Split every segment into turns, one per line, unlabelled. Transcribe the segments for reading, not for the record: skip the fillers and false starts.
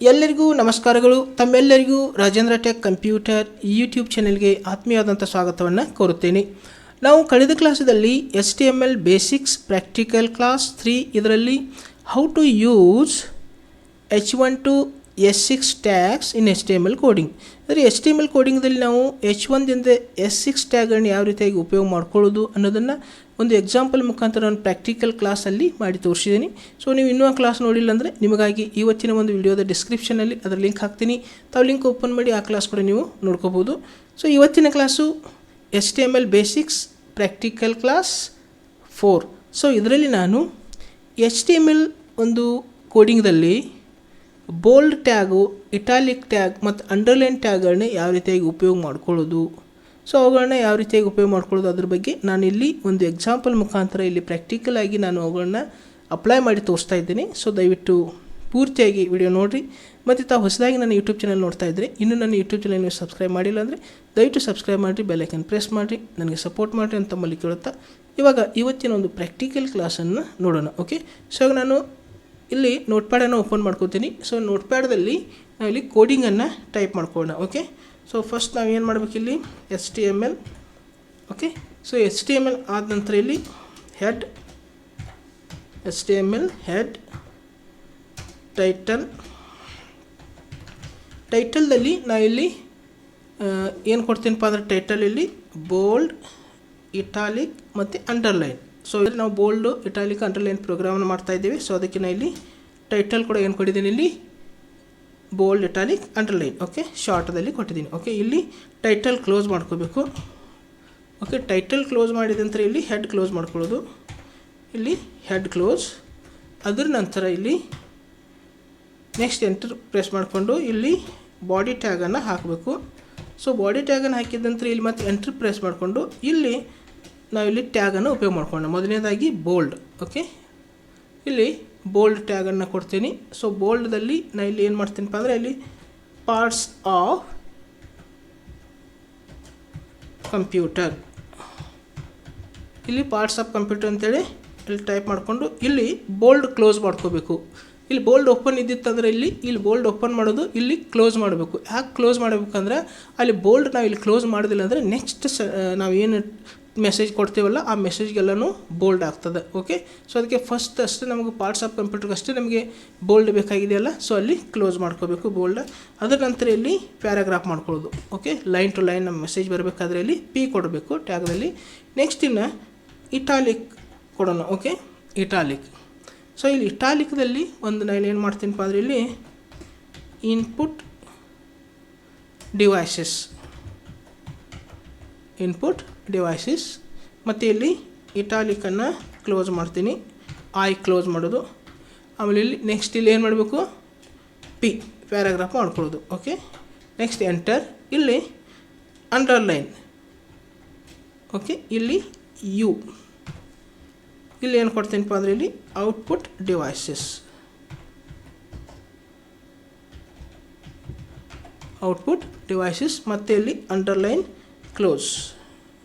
ಎಲ್ಲರಿಗೂ ನಮಸ್ಕಾರಗಳು. ತಮ್ಮೆಲ್ಲರಿಗೂ ರಾಜೇಂದ್ರ ಟೆಕ್ ಕಂಪ್ಯೂಟರ್ ಯೂಟ್ಯೂಬ್ ಚಾನೆಲ್ಗೆ ಆತ್ಮೀಯವಾದಂಥ ಸ್ವಾಗತವನ್ನು ಕೋರುತ್ತೇನೆ. ನಾವು ಕಳೆದ ಕ್ಲಾಸದಲ್ಲಿ HTML ಬೇಸಿಕ್ಸ್ ಪ್ರಾಕ್ಟಿಕಲ್ ಕ್ಲಾಸ್ 3 ಇದರಲ್ಲಿ how to use H1 to S6 tags in HTML coding. ಅಂದರೆ HTML ಕೋಡಿಂಗ್ದಲ್ಲಿ ನಾವು H1ದಿಂದ S6 ಟ್ಯಾಗನ್ನು ಯಾವ ರೀತಿಯಾಗಿ ಉಪಯೋಗ ಮಾಡ್ಕೊಳ್ಳೋದು ಅನ್ನೋದನ್ನು ಒಂದು ಎಕ್ಸಾಂಪಲ್ ಮುಖಾಂತರ ನಾನು ಪ್ರಾಕ್ಟಿಕಲ್ ಕ್ಲಾಸಲ್ಲಿ ಮಾಡಿ ತೋರಿಸಿದ್ದೀನಿ. ಸೊ ನೀವು ಇನ್ನೂ ಆ ಕ್ಲಾಸ್ ನೋಡಿಲ್ಲ ಅಂದರೆ ನಿಮಗಾಗಿ ಇವತ್ತಿನ ಒಂದು ವಿಡಿಯೋದ ಡಿಸ್ಕ್ರಿಪ್ಷನಲ್ಲಿ ಅದರ ಲಿಂಕ್ ಹಾಕ್ತೀನಿ. ತಾವು ಲಿಂಕ್ ಓಪನ್ ಮಾಡಿ ಆ ಕ್ಲಾಸ್ ಕೂಡ ನೀವು ನೋಡ್ಕೋಬೋದು. ಸೊ ಇವತ್ತಿನ class HTML basics practical class 4. So ಇದರಲ್ಲಿ ನಾನು HTML ಒಂದು ಕೋಡಿಂಗ್ದಲ್ಲಿ ಬೋಲ್ಡ್ ಟ್ಯಾಗು, ಇಟಾಲಿಕ್ ಟ್ಯಾಗ್ ಮತ್ತು ಅಂಡರ್ಲೈನ್ ಟ್ಯಾಗ್ಗಳನ್ನ ಯಾವ ರೀತಿಯಾಗಿ ಉಪಯೋಗ ಮಾಡ್ಕೊಳ್ಳೋದು, ಸೊ ಅವುಗಳನ್ನ ಯಾವ ರೀತಿಯಾಗಿ ಉಪಯೋಗ ಮಾಡ್ಕೊಳ್ಳೋದು ಅದ್ರ ಬಗ್ಗೆ ನಾನು ಇಲ್ಲಿ ಒಂದು ಎಕ್ಸಾಂಪಲ್ ಮುಖಾಂತರ ಇಲ್ಲಿ ಪ್ರಾಕ್ಟಿಕಲ್ ಆಗಿ ನಾನು ಅವುಗಳನ್ನ ಅಪ್ಲೈ ಮಾಡಿ ತೋರಿಸ್ತಾ ಇದ್ದೀನಿ. ಸೊ ದಯವಿಟ್ಟು ಪೂರ್ತಿಯಾಗಿ ವಿಡಿಯೋ ನೋಡಿರಿ. ಮತ್ತು ತಾವು ಹೊಸದಾಗಿ ನನ್ನ ಯೂಟ್ಯೂಬ್ ಚಾನಲ್ ನೋಡ್ತಾ ಇದ್ದರೆ ಇನ್ನೂ ನನ್ನ ಯೂಟ್ಯೂಬ್ ಚಾನಲ್ ನೀವು ಸಬ್ಸ್ಕ್ರೈಬ್ ಮಾಡಿಲ್ಲ ಅಂದರೆ ದಯವಿಟ್ಟು ಸಬ್ಸ್ಕ್ರೈಬ್ ಮಾಡಿರಿ, ಬೆಲ್ಲೈಕನ್ ಪ್ರೆಸ್ ಮಾಡಿರಿ, ನನಗೆ ಸಪೋರ್ಟ್ ಮಾಡಿರಿ ಅಂತ ತಮ್ಮಲ್ಲಿ ಕೇಳುತ್ತಾ ಇವಾಗ ಇವತ್ತಿನ ಒಂದು ಪ್ರಾಕ್ಟಿಕಲ್ ಕ್ಲಾಸನ್ನು ನೋಡೋಣ. ಓಕೆ, ಸೊ ನಾನು ಇಲ್ಲಿ ನೋಟ್ಪ್ಯಾಡನ್ನು ಓಪನ್ ಮಾಡ್ಕೋತೀನಿ. ಸೊ ನೋಟ್ಪ್ಯಾಡ್ದಲ್ಲಿ ನಾವು ಇಲ್ಲಿ ಕೋಡಿಂಗನ್ನು ಟೈಪ್ ಮಾಡ್ಕೊಳ್ಳೋಣ. ಓಕೆ, ಸೊ ಫಸ್ಟ್ ನಾವು ಏನು ಮಾಡಬೇಕು, ಇಲ್ಲಿ HTML. ಓಕೆ, ಸೊ HTML ಆದ ನಂತರ ಇಲ್ಲಿ ಹೆಡ್, HTML ಹೆಡ್, ಟೈಟಲ್ದಲ್ಲಿ ನಾವು ಇಲ್ಲಿ ಏನು ಕೊಡ್ತೀನಪ್ಪ ಅಂದರೆ ಟೈಟಲಲ್ಲಿ ಬೋಲ್ಡ್, ಇಟಾಲಿಕ್ ಮತ್ತು ಅಂಡರ್ಲೈನ್. ಸೊ ಇಲ್ಲಿ ನಾವು ಬೋಲ್ಡು, ಇಟಾಲಿಕ್, ಅಂಡರ್ಲೈನ್ ಪ್ರೋಗ್ರಾಮನ್ನು ಮಾಡ್ತಾ ಇದ್ದೀವಿ. ಸೊ ಅದಕ್ಕೆ ನಾನು ಇಲ್ಲಿ ಟೈಟಲ್ ಕೂಡ ಏನು ಕೊಟ್ಟಿದ್ದೀನಿ, ಇಲ್ಲಿ ಬೋಲ್ಡ್, ಇಟಾಲಿಕ್, ಅಂಡರ್ಲೈನ್. ಓಕೆ, ಶಾರ್ಟದಲ್ಲಿ ಕೊಟ್ಟಿದ್ದೀನಿ. ಓಕೆ, ಇಲ್ಲಿ ಟೈಟಲ್ ಕ್ಲೋಸ್ ಮಾಡ್ಕೋಬೇಕು. ಓಕೆ, ಟೈಟಲ್ ಕ್ಲೋಸ್ ಮಾಡಿದ ನಂತರ ಇಲ್ಲಿ ಹೆಡ್ ಕ್ಲೋಸ್ ಮಾಡ್ಕೊಳ್ಳೋದು. ಇಲ್ಲಿ ಹೆಡ್ ಕ್ಲೋಸ್. ಅದರ ನಂತರ ಇಲ್ಲಿ ನೆಕ್ಸ್ಟ್ ಎಂಟರ್ ಪ್ರೆಸ್ ಮಾಡಿಕೊಂಡು ಇಲ್ಲಿ ಬಾಡಿ ಟ್ಯಾಗನ್ನು ಹಾಕಬೇಕು. ಸೊ ಬಾಡಿ ಟ್ಯಾಗನ್ನು ಹಾಕಿದ ನಂತರ ಇಲ್ಲಿ ಮತ್ತೆ ಎಂಟರ್ ಪ್ರೆಸ್ ಮಾಡಿಕೊಂಡು ಇಲ್ಲಿ ನಾವಿಲ್ಲಿ ಟ್ಯಾಗನ್ನು ಉಪಯೋಗ ಮಾಡ್ಕೊಳ್ಳೋಣ. ಮೊದಲನೇದಾಗಿ ಬೋಲ್ಡ್. ಓಕೆ, ಇಲ್ಲಿ ಬೋಲ್ಡ್ ಟ್ಯಾಗನ್ನು ಕೊಡ್ತೀನಿ. ಸೊ ಬೋಲ್ಡ್ದಲ್ಲಿ ನಾನು ಇಲ್ಲಿ ಏನು ಮಾಡ್ತೀನಪ್ಪ ಅಂದರೆ ಇಲ್ಲಿ ಪಾರ್ಟ್ಸ್ ಆಫ್ ಕಂಪ್ಯೂಟರ್, ಇಲ್ಲಿ ಪಾರ್ಟ್ಸ್ ಆಫ್ ಕಂಪ್ಯೂಟರ್ ಅಂತೇಳಿ ಇಲ್ಲಿ ಟೈಪ್ ಮಾಡಿಕೊಂಡು ಇಲ್ಲಿ ಬೋಲ್ಡ್ ಕ್ಲೋಸ್ ಮಾಡ್ಕೋಬೇಕು. ಇಲ್ಲಿ ಬೋಲ್ಡ್ ಓಪನ್ ಇದ್ದಿತ್ತಂದರೆ ಇಲ್ಲಿ ಬೋಲ್ಡ್ ಓಪನ್ ಮಾಡೋದು, ಇಲ್ಲಿ ಕ್ಲೋಸ್ ಮಾಡಬೇಕು. ಯಾಕೆ ಕ್ಲೋಸ್ ಮಾಡಬೇಕಂದ್ರೆ ಅಲ್ಲಿ ಬೋಲ್ಡ್ ನಾವು ಇಲ್ಲಿ ಕ್ಲೋಸ್ ಮಾಡೋದಿಲ್ಲ ಅಂದರೆ ನೆಕ್ಸ್ಟ್ ನಾವು ಏನು ಮೆಸೇಜ್ ಕೊಡ್ತೀವಲ್ಲ ಆ ಮೆಸೇಜ್ಗೆಲ್ಲನೂ ಬೋಲ್ಡ್ ಆಗ್ತದೆ. ಓಕೆ, ಸೊ ಅದಕ್ಕೆ ಫಸ್ಟ್ ಅಷ್ಟೇ ನಮಗೆ ಪಾರ್ಟ್ಸ್ ಆಫ್ ಕಂಪ್ಯೂಟರ್ಗೆ ಅಷ್ಟೇ ನಮಗೆ ಬೋಲ್ಡ್ ಬೇಕಾಗಿದೆಯಲ್ಲ, ಸೊ ಅಲ್ಲಿ ಕ್ಲೋಸ್ ಮಾಡ್ಕೋಬೇಕು ಬೋಲ್ಡ್. ಅದರ ನಂತರ ಇಲ್ಲಿ ಪ್ಯಾರಾಗ್ರಾಫ್ ಮಾಡ್ಕೊಳ್ಳೋದು. ಓಕೆ, ಲೈನ್ ಟು ಲೈನ್ ನಮ್ಮ ಮೆಸೇಜ್ ಬರಬೇಕಾದ್ರೆ ಇಲ್ಲಿ P ಕೊಡಬೇಕು ಟ್ಯಾಗ್ದಲ್ಲಿ. ನೆಕ್ಸ್ಟ್ ಇನ್ನು ಇಟಾಲಿಕ್ ಕೊಡೋಣ. Okay, italic. ಸೊ ಇಲ್ಲಿ ಇಟಾಲಿಕ್ದಲ್ಲಿ ಒಂದು ನಾನು ಏನು ಮಾಡ್ತೀನಪ್ಪ ಅಂದರೆ ಇಲ್ಲಿ ಇನ್ಪುಟ್ ಡಿವೈಸಸ್ ಮತ್ತು ಇಲ್ಲಿ ಇಟಾಲಿಕನ್ನು ಕ್ಲೋಸ್ ಮಾಡ್ತೀನಿ, ಕ್ಲೋಸ್ ಮಾಡೋದು. ಆಮೇಲೆ ಇಲ್ಲಿ ನೆಕ್ಸ್ಟ್ ಇಲ್ಲಿ ಏನು ಮಾಡಬೇಕು, P ಪ್ಯಾರಾಗ್ರಾಫ್ ಮಾಡ್ಕೊಳ್ಳೋದು. Okay, next enter. ಇಲ್ಲಿ ಅಂಡರ್ಲೈನ್. ಓಕೆ, ಇಲ್ಲಿ U. ಇಲ್ಲಿ ಏನು ಕೊಡ್ತೀನಪ್ಪ ಅಂದರೆ ಇಲ್ಲಿ ಔಟ್ಪುಟ್ ಡಿವೈಸಸ್ ಮತ್ತು ಇಲ್ಲಿ ಅಂಡರ್ಲೈನ್ ಕ್ಲೋಸ್.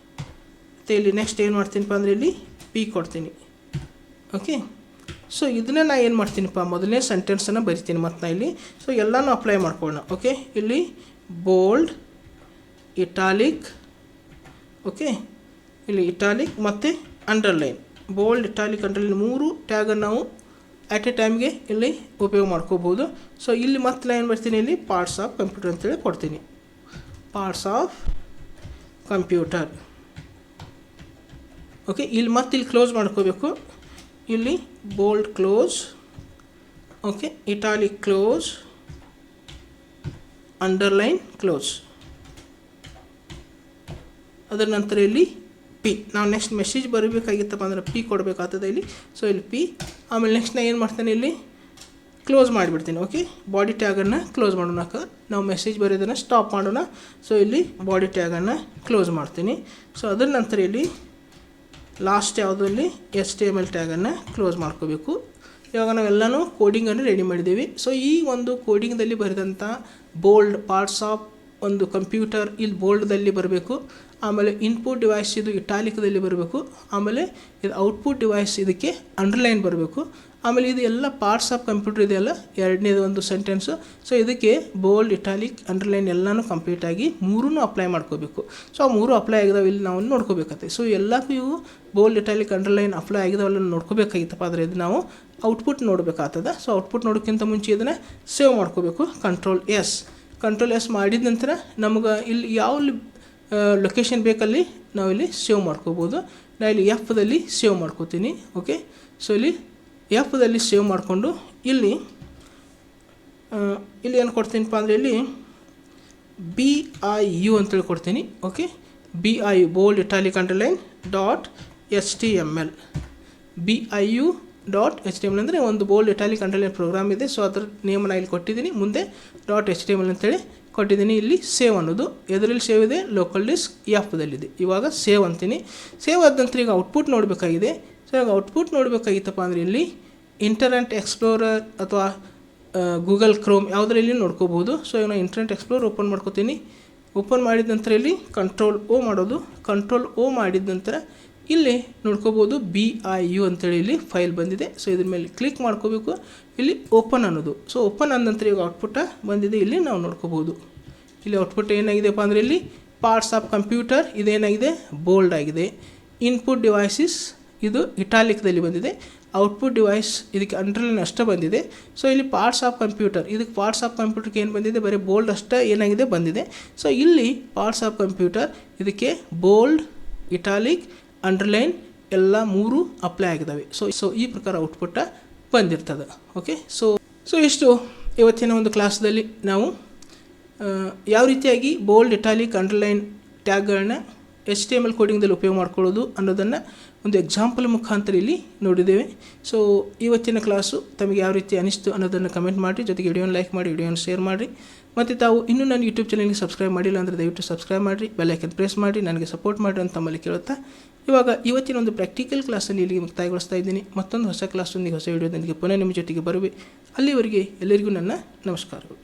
ಮತ್ತು ಇಲ್ಲಿ ನೆಕ್ಸ್ಟ್ ಏನು ಮಾಡ್ತೀನಪ್ಪ ಅಂದರೆ ಇಲ್ಲಿ P ಕೊಡ್ತೀನಿ. ಓಕೆ, ಸೊ ಇದನ್ನ ನಾನು ಏನು ಮಾಡ್ತೀನಪ್ಪ, ಮೊದಲನೇ ಸೆಂಟೆನ್ಸನ್ನು ಬರಿತೀನಿ ಮತ್ತು ನಾನು ಇಲ್ಲಿ. ಸೊ ಎಲ್ಲನೂ ಅಪ್ಲೈ ಮಾಡ್ಕೊಳ್ಳೋಣ. ಓಕೆ, ಇಲ್ಲಿ ಬೋಲ್ಡ್, ಇಟಾಲಿಕ್. ಓಕೆ, ಇಲ್ಲಿ ಇಟಾಲಿಕ್ ಮತ್ತು ಅಂಡರ್ಲೈನ್, ಬೋಲ್ಡ್, ಇಟಾಲಿಕ್, ಅಂಡರ್ಲೈನ್ 3 ಟ್ಯಾಗನ್ನು ನಾವು ಅಟ್ ಎ ಟೈಮ್ಗೆ ಇಲ್ಲಿ ಉಪಯೋಗ ಮಾಡ್ಕೋಬೋದು. ಸೊ ಇಲ್ಲಿ ಮತ್ತೆ ನಾನು ಏನು ಬರ್ತೀನಿ, ಇಲ್ಲಿ ಪಾರ್ಟ್ಸ್ ಆಫ್ ಕಂಪ್ಯೂಟರ್ ಅಂತೇಳಿ ಕೊಡ್ತೀನಿ, ಪಾರ್ಟ್ಸ್ ಆಫ್ ಕಂಪ್ಯೂಟರ್. ಓಕೆ, ಇಲ್ಲಿ ಮತ್ತೆ ಇಲ್ಲಿ ಕ್ಲೋಸ್ ಮಾಡ್ಕೋಬೇಕು. ಇಲ್ಲಿ bold close. Okay, italic close, underline close. ಅದರ ನಂತರ ಇಲ್ಲಿ P. ನಾವು ನೆಕ್ಸ್ಟ್ ಮೆಸೇಜ್ ಬರಬೇಕಾಗಿತ್ತಪ್ಪ ಅಂದರೆ P ಕೊಡಬೇಕಾಗ್ತದೆ ಇಲ್ಲಿ. ಸೊ ಇಲ್ಲಿ P. ಆಮೇಲೆ ನೆಕ್ಸ್ಟ್ ನಾನು ಏನು ಮಾಡ್ತೇನೆ, ಇಲ್ಲಿ ಕ್ಲೋಸ್ ಮಾಡಿಬಿಡ್ತೀನಿ. ಓಕೆ, ಬಾಡಿ ಟ್ಯಾಗನ್ನು ಕ್ಲೋಸ್ ಮಾಡೋಣ. ನಾವು ಮೆಸೇಜ್ ಬರೋದನ್ನು ಸ್ಟಾಪ್ ಮಾಡೋಣ. ಸೊ ಇಲ್ಲಿ ಬಾಡಿ ಟ್ಯಾಗನ್ನು ಕ್ಲೋಸ್ ಮಾಡ್ತೀನಿ. ಸೊ ಅದರ ನಂತರ ಇಲ್ಲಿ ಲಾಸ್ಟ್ ಯಾವುದು, ಇಲ್ಲಿ HTML ಟ್ಯಾಗನ್ನು ಕ್ಲೋಸ್ ಮಾಡ್ಕೋಬೇಕು. ಇವಾಗ ನಾವೆಲ್ಲನೂ ಕೋಡಿಂಗನ್ನು ರೆಡಿ ಮಾಡಿದ್ದೀವಿ. ಸೊ ಈ ಒಂದು ಕೋಡಿಂಗ್ದಲ್ಲಿ ಬರೆದಂಥ ಬೋಲ್ಡ್ ಪಾರ್ಟ್ಸ್ ಆಫ್ ಒಂದು ಕಂಪ್ಯೂಟರ್ ಇಲ್ಲಿ ಬೋಲ್ಡ್ದಲ್ಲಿ ಬರಬೇಕು. ಆಮೇಲೆ ಇನ್ಪುಟ್ ಡಿವೈಸ್ ಇದು ಇಟಾಲಿಕ್ದಲ್ಲಿ ಬರಬೇಕು. ಆಮೇಲೆ ಇದು ಔಟ್ಪುಟ್ ಡಿವೈಸ್ ಇದಕ್ಕೆ ಅಂಡರ್ಲೈನ್ ಬರಬೇಕು. ಆಮೇಲೆ ಇದು ಎಲ್ಲ ಪಾರ್ಟ್ಸ್ ಆಫ್ ಕಂಪ್ಯೂಟರ್ ಇದೆಯಲ್ಲ, ಎರಡನೇದು ಒಂದು ಸೆಂಟೆನ್ಸು. ಸೊ ಇದಕ್ಕೆ ಬೋಲ್ಡ್, ಇಟಾಲಿಕ್, ಅಂಡರ್ಲೈನ್ ಎಲ್ಲನೂ ಕಂಪ್ಲೀಟಾಗಿ ಮೂರೂ ಅಪ್ಲೈ ಮಾಡ್ಕೋಬೇಕು. ಸೊ ಆ ಮೂರು ಅಪ್ಲೈ ಆಗಿದಾವೆ ಇಲ್ಲಿ ನಾವು ನೋಡ್ಕೋಬೇಕಾಗ್ತದೆ. ಸೊ ಎಲ್ಲಕ್ಕೂ ಇವು ಬೋಲ್ಡ್, ಇಟಾಲಿಕ್, ಅಂಡರ್ಲೈನ್ ಅಪ್ಲೈ ಆಗಿದಾವೆಲ್ಲ ನೋಡ್ಕೋಬೇಕಾಗಿತ್ತಪ್ಪ. ಆದರೆ ಇದು ನಾವು ಔಟ್ಪುಟ್ ನೋಡಬೇಕಾಗ್ತದೆ. ಸೊ ಔಟ್ಪುಟ್ ನೋಡೋಕ್ಕಿಂತ ಮುಂಚೆ ಇದನ್ನು ಸೇವ್ ಮಾಡ್ಕೋಬೇಕು. ಕಂಟ್ರೋಲ್ ಎಸ್ ಮಾಡಿದ ನಂತರ ನಮಗೆ ಇಲ್ಲಿ ಯಾವ ಲೊಕೇಶನ್ ಬೇಕಲ್ಲಿ ನಾವಿಲ್ಲಿ ಸೇವ್ ಮಾಡ್ಕೋಬೋದು. ನಾನು ಇಲ್ಲಿ ಎಫ್ದಲ್ಲಿ ಸೇವ್ ಮಾಡ್ಕೋತೀನಿ. ಓಕೆ, ಸೊ ಇಲ್ಲಿ ಎಫ್ದಲ್ಲಿ ಸೇವ್ ಮಾಡಿಕೊಂಡು ಇಲ್ಲಿ ಏನು ಕೊಡ್ತೀನಿಪ್ಪ ಅಂದರೆ ಇಲ್ಲಿ BIU ಅಂತೇಳಿ ಕೊಡ್ತೀನಿ. Okay, BIU bold, italic, underline .html. BIU.html ಅಂದರೆ ಒಂದು ಬೋಲ್ಡ್, ಇಟಾಲಿಕ್, ಅಂಡರ್ಲೈನ್ ಪ್ರೋಗ್ರಾಮ್ ಇದೆ. ಸೊ ಅದ್ರ ನೇಮನ್ನು ಇಲ್ಲಿ ಕೊಟ್ಟಿದ್ದೀನಿ, ಮುಂದೆ .html ಅಂತೇಳಿ ಕೊಟ್ಟಿದ್ದೀನಿ. ಇಲ್ಲಿ ಸೇವ್ ಅನ್ನೋದು ಎದರಲ್ಲಿ ಸೇವ್ ಇದೆ, ಲೋಕಲ್ ಡಿಸ್ಕ್ ಎಫ್ದಲ್ಲಿದೆ. ಇವಾಗ ಸೇವ್ ಅಂತೀನಿ. ಸೇವ್ ಆದ ನಂತರ ಈಗ ಔಟ್ಪುಟ್ ನೋಡಬೇಕಾಗಿದೆ. ಸೊ ಈಗ ಔಟ್ಪುಟ್ ನೋಡಬೇಕಾಗಿತ್ತಪ್ಪ ಅಂದರೆ ಇಲ್ಲಿ ಇಂಟರ್ನೆಟ್ ಎಕ್ಸ್ಪ್ಲೋರರ್ ಅಥವಾ ಗೂಗಲ್ ಕ್ರೋಮ್ ಯಾವುದರಲ್ಲಿ ನೋಡ್ಕೋಬೋದು. ಸೊ ಈಗ ನಾನು ಇಂಟರ್ನೆಟ್ ಎಕ್ಸ್ಪ್ಲೋರ್ ಓಪನ್ ಮಾಡ್ಕೋತೀನಿ. ಓಪನ್ ಮಾಡಿದ ನಂತರ ಇಲ್ಲಿ ಕಂಟ್ರೋಲ್ O ಮಾಡಿದ ನಂತರ ಇಲ್ಲಿ ನೋಡ್ಕೋಬೋದು BIU ಅಂತೇಳಿ ಇಲ್ಲಿ ಫೈಲ್ ಬಂದಿದೆ. ಸೊ ಇದ್ರ ಮೇಲೆ ಕ್ಲಿಕ್ ಮಾಡ್ಕೋಬೇಕು. ಇಲ್ಲಿ ಓಪನ್ ಅನ್ನೋದು. ಸೊ ಓಪನ್ ಆದ ನಂತರ ಈಗ ಔಟ್ಪುಟ ಬಂದಿದೆ, ಇಲ್ಲಿ ನಾವು ನೋಡ್ಕೋಬೋದು. ಇಲ್ಲಿ ಔಟ್ಪುಟ್ ಏನಾಗಿದೆಪ್ಪ ಅಂದರೆ ಇಲ್ಲಿ ಪಾರ್ಟ್ಸ್ ಆಫ್ ಕಂಪ್ಯೂಟರ್ ಇದೇನಾಗಿದೆ, ಬೋಲ್ಡ್ ಆಗಿದೆ. ಇನ್ಪುಟ್ ಡಿವೈಸಸ್ ಇದು ಇಟಾಲಿಕ್ದಲ್ಲಿ ಬಂದಿದೆ. ಔಟ್ಪುಟ್ ಡಿವೈಸ್ ಇದಕ್ಕೆ ಅಂಡರ್ಲೈನ್ ಅಷ್ಟೇ ಬಂದಿದೆ. ಸೊ ಇಲ್ಲಿ ಪಾರ್ಟ್ಸ್ ಆಫ್ ಕಂಪ್ಯೂಟರ್, ಇದಕ್ಕೆ ಪಾರ್ಟ್ಸ್ ಆಫ್ ಕಂಪ್ಯೂಟರ್ಗೆ ಏನು ಬಂದಿದೆ, ಬರೀ ಬೋಲ್ಡ್ ಅಷ್ಟೇ ಏನಾಗಿದೆ ಬಂದಿದೆ. ಸೊ ಇಲ್ಲಿ ಪಾರ್ಟ್ಸ್ ಆಫ್ ಕಂಪ್ಯೂಟರ್ ಇದಕ್ಕೆ ಬೋಲ್ಡ್, ಇಟಾಲಿಕ್, ಅಂಡರ್ಲೈನ್ ಎಲ್ಲ ಮೂರು ಅಪ್ಲೈ ಆಗಿದ್ದಾವೆ. ಸೊ ಈ ಪ್ರಕಾರ ಔಟ್ಪುಟ್ಟ ಬಂದಿರ್ತದೆ. ಓಕೆ, ಸೊ ಇಷ್ಟು ಇವತ್ತಿನ ಒಂದು ಕ್ಲಾಸ್ದಲ್ಲಿ ನಾವು ಯಾವ ರೀತಿಯಾಗಿ ಬೋಲ್ಡ್, ಇಟಾಲಿಕ್, ಅಂಡರ್ಲೈನ್ ಟ್ಯಾಗ್ಗಳನ್ನ HTML ಕೋಡಿಂಗ್ದಲ್ಲಿ ಉಪಯೋಗ ಮಾಡ್ಕೊಳ್ಳೋದು ಅನ್ನೋದನ್ನು ಒಂದು ಎಕ್ಸಾಂಪಲ್ ಮುಖಾಂತರ ಇಲ್ಲಿ ನೋಡಿದ್ದೇವೆ. ಸೊ ಇವತ್ತಿನ ಕ್ಲಾಸು ತಮಗೆ ಯಾವ ರೀತಿ ಅನಿಸ್ತು ಅನ್ನೋದನ್ನು ಕಮೆಂಟ್ ಮಾಡಿ, ಜೊತೆಗೆ ವಿಡಿಯೋನ ಲೈಕ್ ಮಾಡಿ, ವಿಡಿಯೋನ ಶೇರ್ ಮಾಡಿ. ಮತ್ತು ತಾವು ಇನ್ನೂ ನನ್ನ ಯೂಟ್ಯೂಬ್ ಚಾನಲ್ಗೆ ಸಬ್ಸ್ಕ್ರೈಬ್ ಮಾಡಿಲ್ಲ ಅಂದರೆ ದಯವಿಟ್ಟು ಸಬ್ಸ್ಕ್ರೈಬ್ ಮಾಡಿರಿ, ಬೆಲ್ ಐಕನ್ ಪ್ರೆಸ್ ಮಾಡಿ, ನನಗೆ ಸಪೋರ್ಟ್ ಮಾಡಿರಿ ಅಂತ ತಮ್ಮಲ್ಲಿ ಕೇಳುತ್ತಾ ಇವಾಗ ಇವತ್ತಿನ ಒಂದು ಪ್ರಾಕ್ಟಿಕಲ್ ಕ್ಲಾಸಲ್ಲಿ ಇಲ್ಲಿಗೆ ಮುಕ್ತಾಯಗೊಳಿಸ್ತಾ ಇದ್ದೀನಿ. ಮತ್ತೊಂದು ಹೊಸ ಕ್ಲಾಸೊಂದಿಗೆ, ಹೊಸ ವಿಡಿಯೋದೊಂದಿಗೆ ಪುನಃ ನಿಮ್ಮ ಜೊತೆಗೆ ಬರುವೆ. ಅಲ್ಲಿವರೆಗೆ ಎಲ್ಲರಿಗೂ ನನ್ನ ನಮಸ್ಕಾರಗಳು.